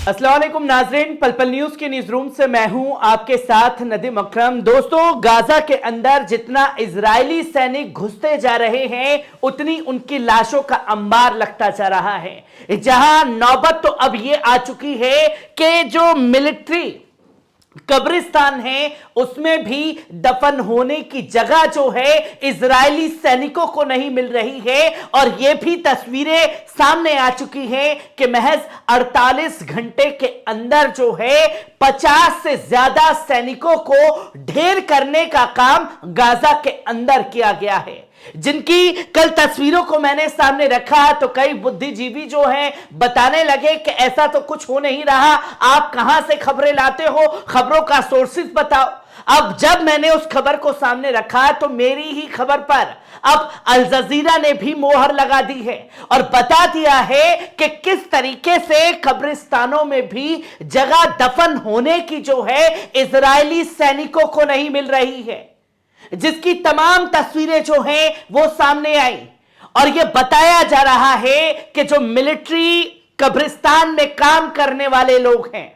अस्सलाम वालेकुम नाजरीन, पल पल न्यूज के न्यूज रूम से मैं हूं आपके साथ नदीम अकरम। दोस्तों, गाजा के अंदर जितना इजरायली सैनिक घुसते जा रहे हैं उतनी उनकी लाशों का अंबार लगता जा रहा है। जहां नौबत तो अब ये आ चुकी है कि जो मिलिट्री कब्रिस्तान है उसमें भी दफन होने की जगह जो है इजरायली सैनिकों को नहीं मिल रही है। और यह भी तस्वीरें सामने आ चुकी हैं कि महज 48 घंटे के अंदर जो है 50 से ज्यादा सैनिकों को ढेर करने का काम गाजा के अंदर किया गया है, जिनकी कल तस्वीरों को मैंने सामने रखा तो कई बुद्धिजीवी जो हैं बताने लगे कि ऐसा तो कुछ हो नहीं रहा, आप कहां से खबरें लाते हो, खबरों का सोर्सेस बताओ। अब जब मैंने उस खबर को सामने रखा तो मेरी ही खबर पर अब अल जजीरा ने भी मोहर लगा दी है और बता दिया है कि किस तरीके से कब्रिस्तानों में भी जगह दफन होने की जो है इजरायली सैनिकों को नहीं मिल रही है, जिसकी तमाम तस्वीरें जो हैं वो सामने आई। और यह बताया जा रहा है कि जो मिलिट्री कब्रिस्तान में काम करने वाले लोग हैं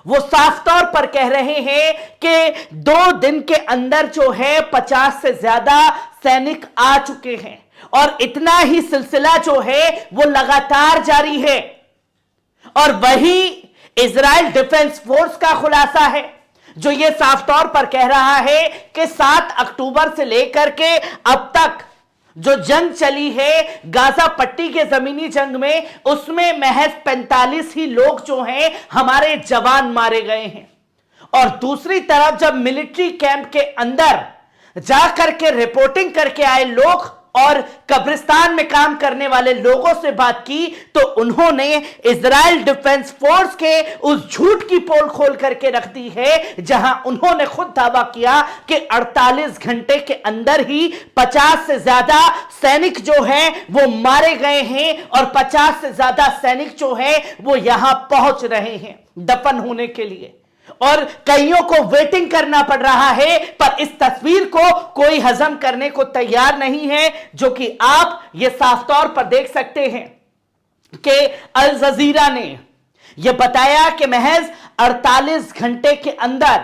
वो साफ तौर पर कह रहे हैं कि 2 दिन के अंदर जो है 50 से ज्यादा सैनिक आ चुके हैं और इतना ही सिलसिला जो है वो लगातार जारी है। और वही इजराइल डिफेंस फोर्स का खुलासा है जो ये साफ तौर पर कह रहा है कि 7 अक्टूबर से लेकर के अब तक जो जंग चली है गाजा पट्टी के जमीनी जंग में, उसमें महज 45 ही लोग जो हैं हमारे जवान मारे गए हैं। और दूसरी तरफ जब मिलिट्री कैंप के अंदर जाकर के रिपोर्टिंग करके आए लोग और कब्रिस्तान में काम करने वाले लोगों से बात की तो उन्होंने इजराइल डिफेंस फोर्स के उस झूठ की पोल खोल करके रख दी है, जहां उन्होंने खुद दावा किया कि 48 घंटे के अंदर ही 50 से ज्यादा सैनिक जो हैं वो मारे गए हैं और 50 से ज्यादा सैनिक जो हैं वो यहां पहुंच रहे हैं दफन होने के लिए। और कईयों को वेटिंग करना पड़ रहा है, पर इस तस्वीर को कोई हजम करने को तैयार नहीं है, जो कि आप ये साफ तौर पर देख सकते हैं कि अल जजीरा ने यह बताया कि महज 48 घंटे के अंदर,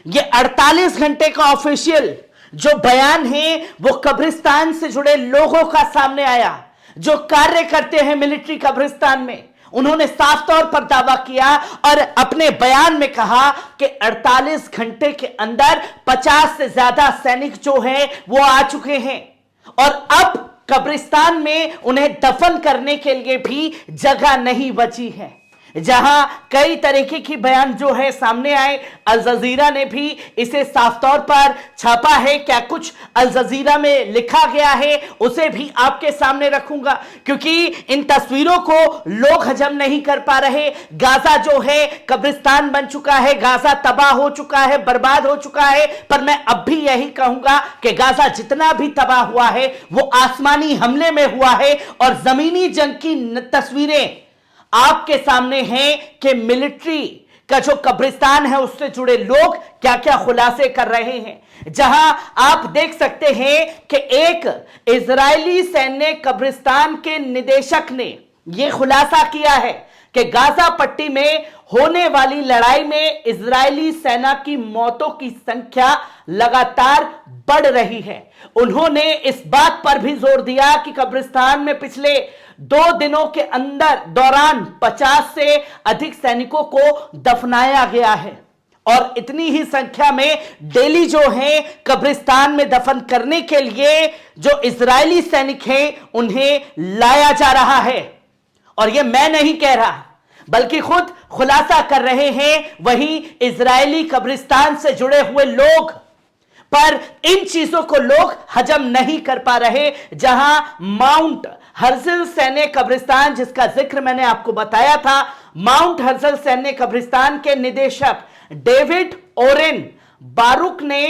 ये 48 घंटे का ऑफिशियल जो बयान है वो कब्रिस्तान से जुड़े लोगों का सामने आया जो कार्य करते हैं मिलिट्री कब्रिस्तान में। उन्होंने साफ तौर पर दावा किया और अपने बयान में कहा कि 48 घंटे के अंदर 50 से ज्यादा सैनिक जो हैं वो आ चुके हैं और अब कब्रिस्तान में उन्हें दफन करने के लिए भी जगह नहीं बची है। जहां कई तरीके की बयान जो है सामने आए, अल जजीरा ने भी इसे साफ तौर पर छापा है। क्या कुछ अल जजीरा में लिखा गया है उसे भी आपके सामने रखूंगा, क्योंकि इन तस्वीरों को लोग हजम नहीं कर पा रहे। गाजा जो है कब्रिस्तान बन चुका है, गाजा तबाह हो चुका है, बर्बाद हो चुका है। पर मैं अब भी यही कहूंगा कि गाजा जितना भी तबाह हुआ है वो आसमानी हमले में हुआ है और जमीनी जंग की तस्वीरें आपके सामने हैं कि मिलिट्री का जो कब्रिस्तान है उससे जुड़े लोग क्या क्या खुलासे कर रहे हैं। जहां आप देख सकते हैं कि एक इजरायली सैन्य कब्रिस्तान के निदेशक ने यह खुलासा किया है कि गाजा पट्टी में होने वाली लड़ाई में इजरायली सेना की मौतों की संख्या लगातार बढ़ रही है। उन्होंने इस बात पर भी जोर दिया कि कब्रिस्तान में पिछले 2 दिनों के दौरान 50 से अधिक सैनिकों को दफनाया गया है और इतनी ही संख्या में डेली जो हैं कब्रिस्तान में दफन करने के लिए जो इजरायली सैनिक हैं उन्हें लाया जा रहा है। और यह मैं नहीं कह रहा बल्कि खुद खुलासा कर रहे हैं वही इजरायली कब्रिस्तान से जुड़े हुए लोग। पर इन चीजों को लोग हजम नहीं कर पा रहे। जहां माउंट हर्जिल सैन्य कब्रिस्तान, जिसका जिक्र मैंने आपको बताया था, माउंट हर्जिल सैन्य कब्रिस्तान के निदेशक डेविड ओरेन बारूक ने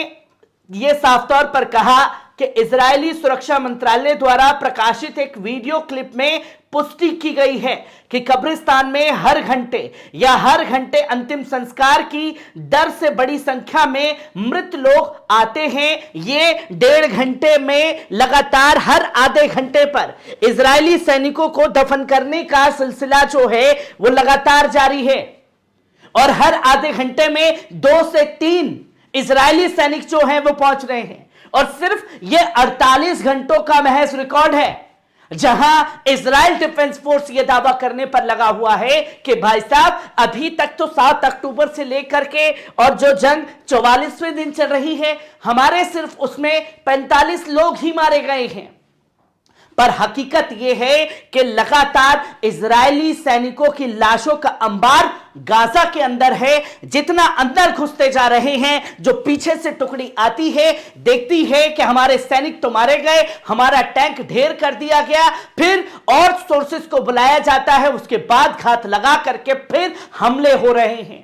यह साफ तौर पर कहा कि इजरायली सुरक्षा मंत्रालय द्वारा प्रकाशित एक वीडियो क्लिप में पुष्टि की गई है कि कब्रिस्तान में हर घंटे अंतिम संस्कार की दर से बड़ी संख्या में मृत लोग आते हैं। ये 1.5 घंटे में लगातार हर आधे घंटे पर इजरायली सैनिकों को दफन करने का सिलसिला जो है वो लगातार जारी है और हर आधे घंटे में 2 से 3 इजरायली सैनिक जो हैं वो पहुंच रहे हैं। और सिर्फ ये 48 घंटों का महज रिकॉर्ड है जहां इजराइल डिफेंस फोर्स ये दावा करने पर लगा हुआ है कि भाई साहब अभी तक तो 7 अक्टूबर से लेकर के और जो जंग 44वें दिन चल रही है, हमारे सिर्फ उसमें 45 लोग ही मारे गए हैं। पर हकीकत यह है कि लगातार इजरायली सैनिकों की लाशों का अंबार गाजा के अंदर है। जितना अंदर घुसते जा रहे हैं, जो पीछे से टुकड़ी आती है, देखती है कि हमारे सैनिक तो मारे गए, हमारा टैंक ढेर कर दिया गया, फिर और सोर्सेस को बुलाया जाता है, उसके बाद घात लगा करके फिर हमले हो रहे हैं।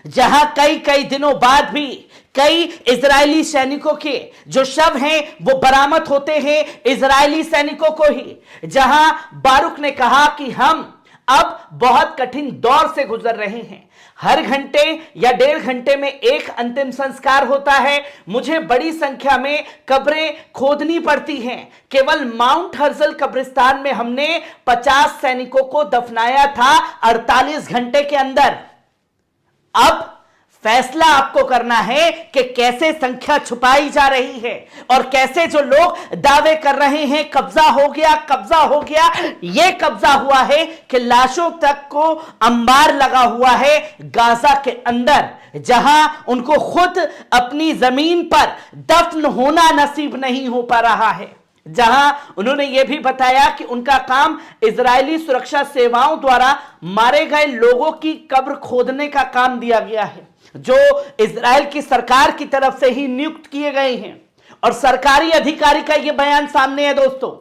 जहां कई दिनों बाद भी कई इजरायली सैनिकों के जो शव हैं वो बरामद होते हैं इजरायली सैनिकों को ही। जहां बारूक ने कहा कि हम अब बहुत कठिन दौर से गुजर रहे हैं, हर घंटे या 1.5 घंटे में एक अंतिम संस्कार होता है, मुझे बड़ी संख्या में कब्रें खोदनी पड़ती हैं। केवल माउंट हर्जल कब्रिस्तान में हमने 50 सैनिकों को दफनाया था 48 घंटे के अंदर। अब फैसला आपको करना है कि कैसे संख्या छुपाई जा रही है और कैसे जो लोग दावे कर रहे हैं कब्जा हो गया, यह कब्जा हुआ है कि लाशों तक को अंबार लगा हुआ है गाजा के अंदर, जहां उनको खुद अपनी जमीन पर दफन होना नसीब नहीं हो पा रहा है। जहां उन्होंने यह भी बताया कि उनका काम इजरायली सुरक्षा सेवाओं द्वारा मारे गए लोगों की कब्र खोदने का काम दिया गया है, जो इजराइल की सरकार की तरफ से ही नियुक्त किए गए हैं। और सरकारी अधिकारी का यह बयान सामने है दोस्तों,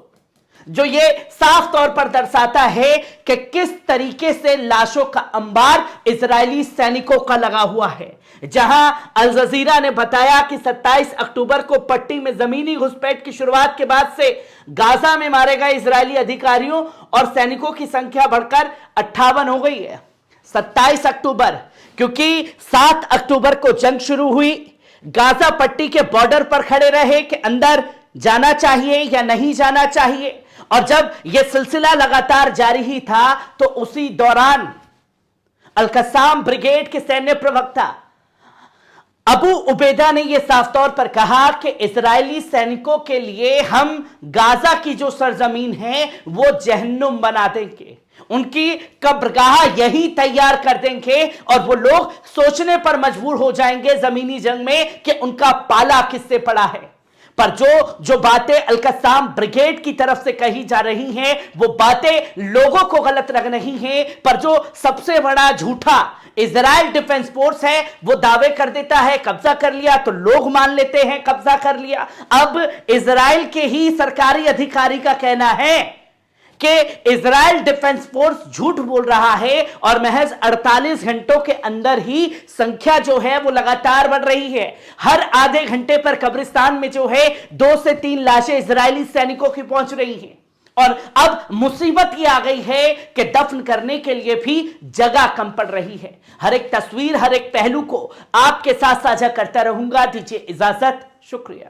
जो ये साफ तौर पर दर्शाता है कि किस तरीके से लाशों का अंबार इजरायली सैनिकों का लगा हुआ है। जहां अल जजीरा ने बताया कि 27 अक्टूबर को पट्टी में जमीनी घुसपैठ की शुरुआत के बाद से गाजा में मारे गए इजरायली अधिकारियों और सैनिकों की संख्या बढ़कर 58 हो गई है। 27 अक्टूबर, क्योंकि 7 अक्टूबर को जंग शुरू हुई, गाजा पट्टी के बॉर्डर पर खड़े रहे कि अंदर जाना चाहिए या नहीं जाना चाहिए। और जब यह सिलसिला लगातार जारी ही था तो उसी दौरान अल कस्साम ब्रिगेड के सैन्य प्रवक्ता अबू उबैदा ने यह साफ तौर पर कहा कि इजरायली सैनिकों के लिए हम गाजा की जो सरजमीन है वो जहन्नुम बना देंगे, उनकी कब्रगाह यही तैयार कर देंगे और वो लोग सोचने पर मजबूर हो जाएंगे जमीनी जंग में कि उनका पाला किससे पड़ा है। पर जो बातें अल कस्साम ब्रिगेड की तरफ से कही जा रही हैं वो बातें लोगों को गलत लग रही हैं, पर जो सबसे बड़ा झूठा इजराइल डिफेंस फोर्स है वो दावे कर देता है कब्जा कर लिया, तो लोग मान लेते हैं कब्जा कर लिया। अब इजराइल के ही सरकारी अधिकारी का कहना है कि इजराइल डिफेंस फोर्स झूठ बोल रहा है और महज 48 घंटों के अंदर ही संख्या जो है वो लगातार बढ़ रही है। हर आधे घंटे पर कब्रिस्तान में जो है 2 से 3 लाशें इजरायली सैनिकों की पहुंच रही हैं। और अब मुसीबत ये आ गई है कि दफन करने के लिए भी जगह कम पड़ रही है। हर एक तस्वीर, हर एक पहलू को आपके साथ साझा करता रहूंगा। दीजिए इजाजत, शुक्रिया।